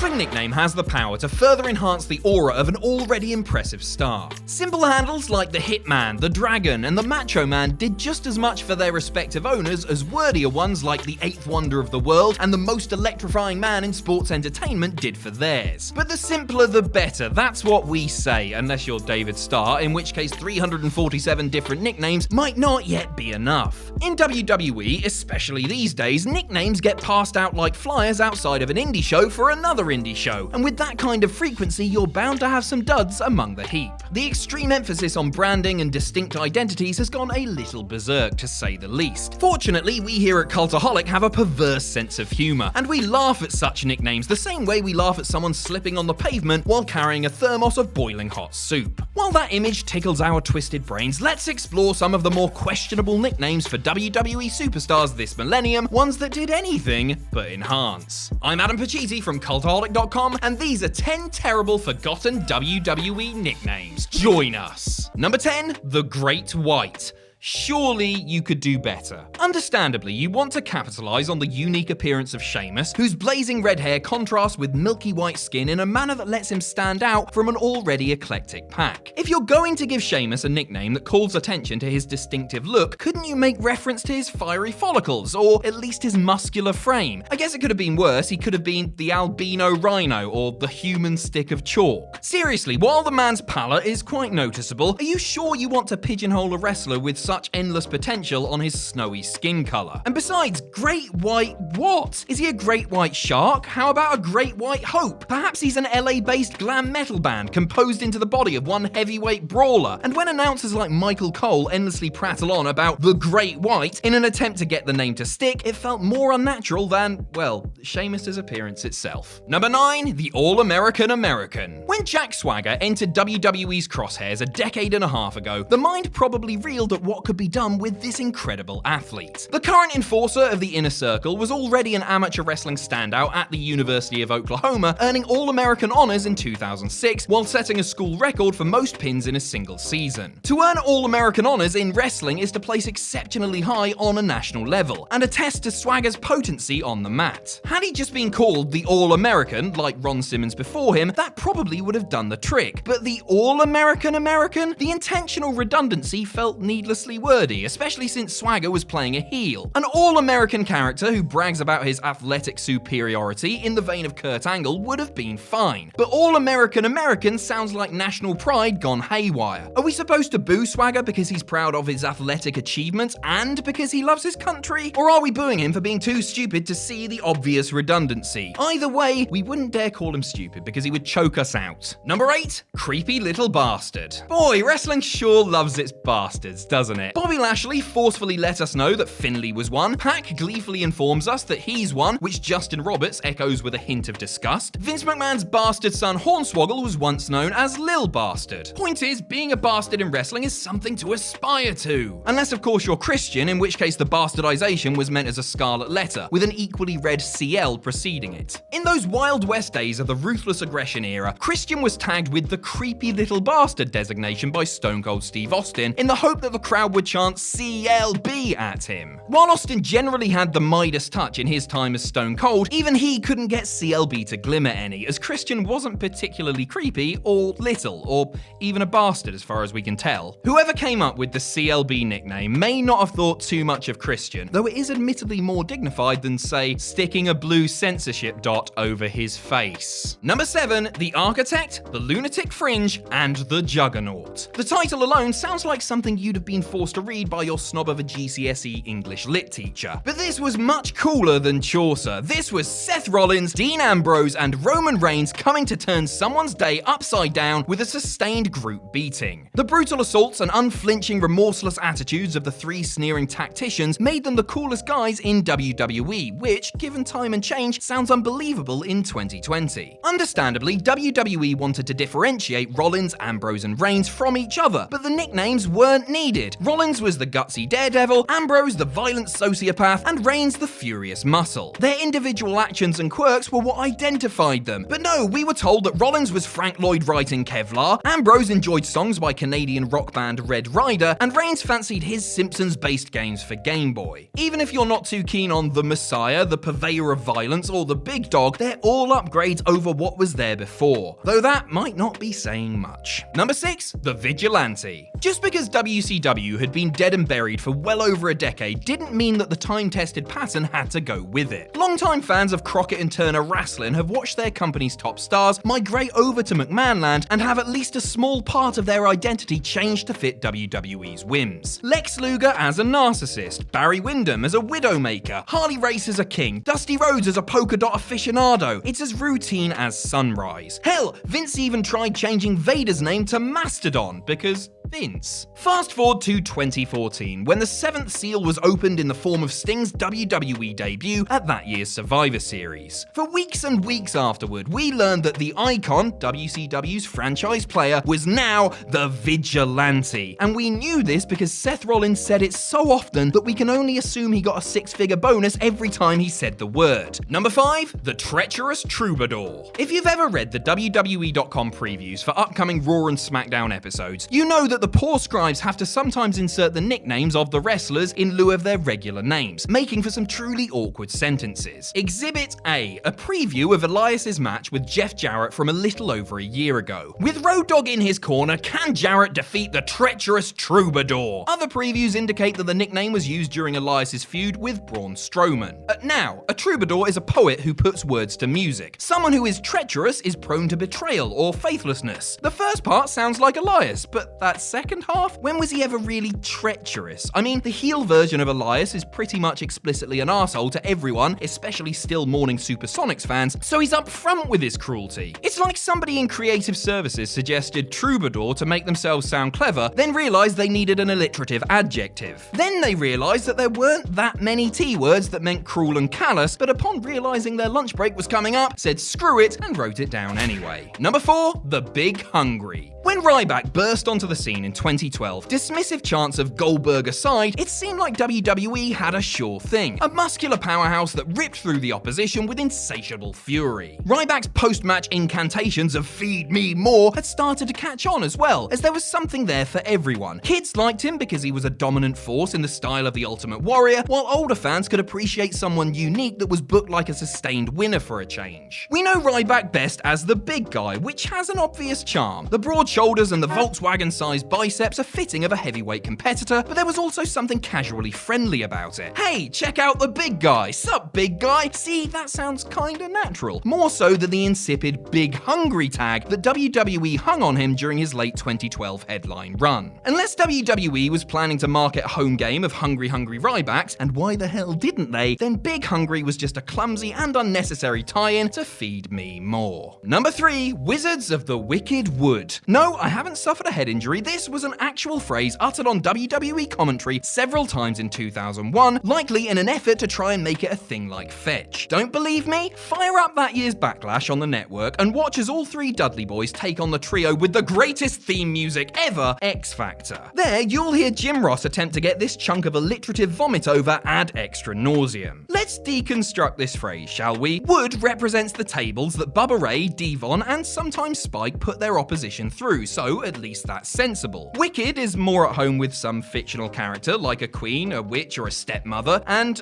wrestling nickname has the power to further enhance the aura of an already impressive star. Simple handles like the Hitman, the Dragon, and the Macho Man did just as much for their respective owners as wordier ones like the Eighth Wonder of the World and the Most Electrifying Man in Sports Entertainment did for theirs. But the simpler the better, that's what we say, unless you're David Starr, in which case 347 different nicknames might not yet be enough. In WWE, especially these days, nicknames get passed out like flyers outside of an indie show for another indie show, and with that kind of frequency, you're bound to have some duds among the heap. The extreme emphasis on branding and distinct identities has gone a little berserk, to say the least. Fortunately, we here at Cultaholic have a perverse sense of humour, and we laugh at such nicknames the same way we laugh at someone slipping on the pavement while carrying a thermos of boiling hot soup. While that image tickles our twisted brains, let's explore some of the more questionable nicknames for WWE superstars this millennium, ones that did anything but enhance. I'm Adam Pacitti from Cultaholic.com, and these are 10 terrible forgotten WWE nicknames. Join us! Number 10, The Great White. Surely you could do better. Understandably, you want to capitalize on the unique appearance of Sheamus, whose blazing red hair contrasts with milky white skin in a manner that lets him stand out from an already eclectic pack. If you're going to give Sheamus a nickname that calls attention to his distinctive look, couldn't you make reference to his fiery follicles, or at least his muscular frame? I guess it could have been worse. He could have been the albino rhino, or the human stick of chalk. Seriously, while the man's pallor is quite noticeable, are you sure you want to pigeonhole a wrestler with such endless potential on his snowy skin color? And besides, Great White what? Is he a great white shark? How about a Great White Hope? Perhaps he's an LA-based glam metal band composed into the body of one heavyweight brawler. And when announcers like Michael Cole endlessly prattle on about the Great White in an attempt to get the name to stick, it felt more unnatural than, well, Sheamus's appearance itself. Number 9, the AllAmerican American. When Jack Swagger entered WWE's crosshairs a decade and a half ago, the mind probably reeled at what could be done with this incredible athlete. The current enforcer of the Inner Circle was already an amateur wrestling standout at the University of Oklahoma, earning All-American honors in 2006 while setting a school record for most pins in a single season. To earn All-American honors in wrestling is to place exceptionally high on a national level, and attest to Swagger's potency on the mat. Had he just been called the All-American, like Ron Simmons before him, that probably would have done the trick. But the All-American American? The intentional redundancy felt needlessly wordy, especially since Swagger was playing a heel. An all-American character who brags about his athletic superiority in the vein of Kurt Angle would have been fine. But All-American American sounds like national pride gone haywire. Are we supposed to boo Swagger because he's proud of his athletic achievements and because he loves his country? Or are we booing him for being too stupid to see the obvious redundancy? Either way, we wouldn't dare call him stupid because he would choke us out. Number 8, Creepy Little Bastard. Boy, wrestling sure loves its bastards, doesn't it? Bobby Lashley forcefully let us know that Finlay was one. Pac gleefully informs us that he's one, which Justin Roberts echoes with a hint of disgust. Vince McMahon's bastard son Hornswoggle was once known as Lil Bastard. Point is, being a bastard in wrestling is something to aspire to. Unless of course you're Christian, in which case the bastardization was meant as a scarlet letter, with an equally red CL preceding it. In those Wild West days of the Ruthless Aggression era, Christian was tagged with the Creepy Little Bastard designation by Stone Cold Steve Austin in the hope that the crowd would chant CLB at him. While Austin generally had the Midas touch in his time as Stone Cold, even he couldn't get CLB to glimmer any, as Christian wasn't particularly creepy or little, or even a bastard as far as we can tell. Whoever came up with the CLB nickname may not have thought too much of Christian, though it is admittedly more dignified than, say, sticking a blue censorship dot over his face. Number 7, the Architect, the Lunatic Fringe, and the Juggernaut. The title alone sounds like something you'd have been forced to read by your snob of a GCSE English lit teacher. But this was much cooler than Chaucer. This was Seth Rollins, Dean Ambrose, and Roman Reigns coming to turn someone's day upside down with a sustained group beating. The brutal assaults and unflinching, remorseless attitudes of the three sneering tacticians made them the coolest guys in WWE, which, given time and change, sounds unbelievable in 2020. Understandably, WWE wanted to differentiate Rollins, Ambrose, and Reigns from each other, but the nicknames weren't needed. Rollins was the gutsy daredevil, Ambrose the violent sociopath, and Reigns the furious muscle. Their individual actions and quirks were what identified them. But no, we were told that Rollins was Frank Lloyd Wright in Kevlar, Ambrose enjoyed songs by Canadian rock band Red Rider, and Reigns fancied his Simpsons-based games for Game Boy. Even if you're not too keen on the Messiah, the Purveyor of Violence, or the Big Dog, they're all upgrades over what was there before. Though that might not be saying much. Number 6, the Vigilante. Just because WCW had been dead and buried for well over a decade didn't mean that the time-tested pattern had to go with it. Longtime fans of Crockett and Turner wrestling have watched their company's top stars migrate over to McMahon land and have at least a small part of their identity changed to fit WWE's whims. Lex Luger as a narcissist, Barry Windham as a widowmaker, Harley Race as a king, Dusty Rhodes as a polka dot aficionado. It's as routine as sunrise. Hell, Vince even tried changing Vader's name to Mastodon because Vince. Fast forward to 2014, when the 7th seal was opened in the form of Sting's WWE debut at that year's Survivor Series. For weeks and weeks afterward, we learned that the Icon, WCW's franchise player, was now the Vigilante. And we knew this because Seth Rollins said it so often that we can only assume he got a 6-figure bonus every time he said the word. Number 5, the Treacherous Troubadour. If you've ever read the WWE.com previews for upcoming Raw and SmackDown episodes, you know that the poor scribes have to sometimes insert the nicknames of the wrestlers in lieu of their regular names, making for some truly awkward sentences. Exhibit A, a preview of Elias' match with Jeff Jarrett from a little over a year ago. With Road Dogg in his corner, can Jarrett defeat the Treacherous Troubadour? Other previews indicate that the nickname was used during Elias' feud with Braun Strowman. Now, a troubadour is a poet who puts words to music. Someone who is treacherous is prone to betrayal or faithlessness. The first part sounds like Elias, but that second half? When was he ever really treacherous? I mean, the heel version of Elias is pretty much explicitly an arsehole to everyone, especially still mourning Supersonics fans, so he's up front with his cruelty. It's like somebody in creative services suggested troubadour to make themselves sound clever, then realised they needed an alliterative adjective. Then they realised that there weren't that many T-words that meant cruel and callous, but upon realising their lunch break was coming up, said screw it and wrote it down anyway. Number 4, the Big Hungry. When Ryback burst onto the scene in 2012, dismissive chants of Goldberg aside, it seemed like WWE had a sure thing. A muscular powerhouse that ripped through the opposition with insatiable fury. Ryback's post-match incantations of "feed me more" had started to catch on as well, as there was something there for everyone. Kids liked him because he was a dominant force in the style of the Ultimate Warrior, while older fans could appreciate someone unique that was booked like a sustained winner for a change. We know Ryback best as the big guy, which has an obvious charm. The broad shoulders and the Volkswagen-sized biceps are fitting of a heavyweight competitor, but there was also something casually friendly about it. Hey, check out the big guy. Sup, big guy? See, that sounds kinda natural. More so than the insipid Big Hungry tag that WWE hung on him during his late 2012 headline run. Unless WWE was planning to market a home game of Hungry Hungry Rybacks, and why the hell didn't they, then Big Hungry was just a clumsy and unnecessary tie-in to feed me more. Number 3, Wizards of the Wicked Wood. No, I haven't suffered a head injury. This was an actual phrase uttered on WWE commentary several times in 2001, likely in an effort to try and make it a thing like fetch. Don't believe me? Fire up that year's Backlash on the network and watch as all 3 Dudley boys take on the trio with the greatest theme music ever, X Factor. There, you'll hear Jim Ross attempt to get this chunk of alliterative vomit over ad extra nauseam. Let's deconstruct this phrase, shall we? Wood represents the tables that Bubba Ray, Devon, and sometimes Spike put their opposition through, so at least that's sensible. Wicked is more at home with some fictional character like a queen, a witch, or a stepmother, and,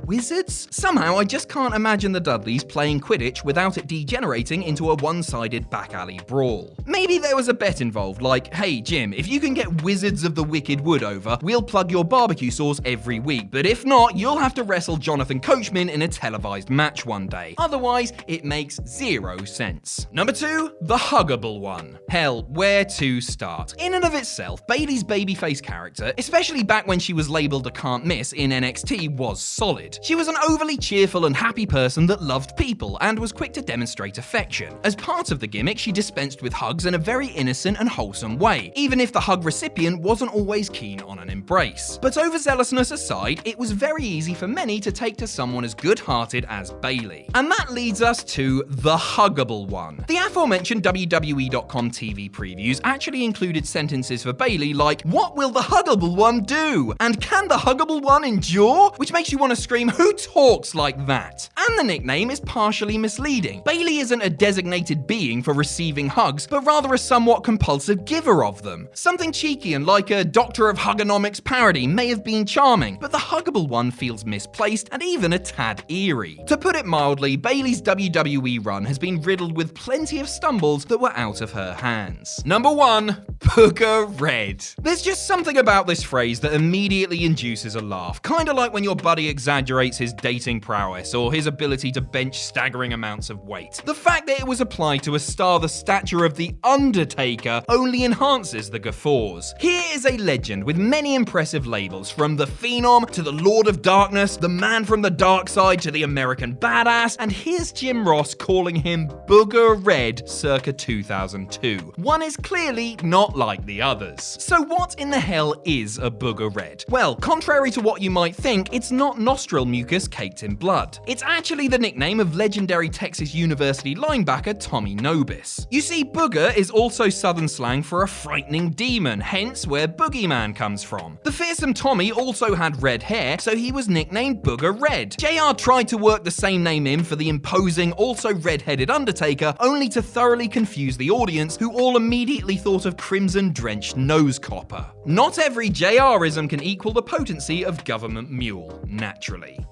wizards? Somehow I just can't imagine the Dudleys playing Quidditch without it degenerating into a one-sided back alley brawl. Maybe there was a bet involved, like, hey Jim, if you can get Wizards of the Wicked Wood over, we'll plug your barbecue sauce every week, but if not, you'll have to wrestle Jonathan Coachman in a televised match one day. Otherwise, it makes zero sense. Number 2, the Huggable One. Hell, where to start? In and of itself, Bayley's babyface character, especially back when she was labeled a can't miss in NXT, was solid. She was an overly cheerful and happy person that loved people and was quick to demonstrate affection. As part of the gimmick, she dispensed with hugs in a very innocent and wholesome way, even if the hug recipient wasn't always keen on an embrace. But overzealousness aside, it was very easy for many to take to someone as good-hearted as Bayley. And that leads us to the Huggable One. The aforementioned WWE.com TV TV previews actually included sentences for Bayley like, "What will the Huggable One do?" and "Can the Huggable One endure?" Which makes you want to scream, who talks like that? And the nickname is partially misleading. Bayley isn't a designated being for receiving hugs, but rather a somewhat compulsive giver of them. Something cheeky and like a Doctor of Huggonomics parody may have been charming, but the Huggable One feels misplaced and even a tad eerie. To put it mildly, Bayley's WWE run has been riddled with plenty of stumbles that were out of her hands. Number 1. Booger Red. There's just something about this phrase that immediately induces a laugh, kinda like when your buddy exaggerates his dating prowess or his ability to bench staggering amounts of weight. The fact that it was applied to a star the stature of The Undertaker only enhances the guffaws. Here is a legend with many impressive labels, from the Phenom to the Lord of Darkness, the Man from the Dark Side to the American Badass, and here's Jim Ross calling him Booger Red circa 2002. One is clearly not like the others. So what in the hell is a Booger Red? Well, contrary to what you might think, it's not nostril mucus caked in blood. It's actually the nickname of legendary Texas University linebacker Tommy Nobis. You see, Booger is also Southern slang for a frightening demon, hence where Boogeyman comes from. The fearsome Tommy also had red hair, so he was nicknamed Booger Red. JR tried to work the same name in for the imposing, also red-headed Undertaker, only to thoroughly confuse the audience, who all immediately thought of crimson-drenched nose copper. Not every JR-ism can equal the potency of government mule, naturally.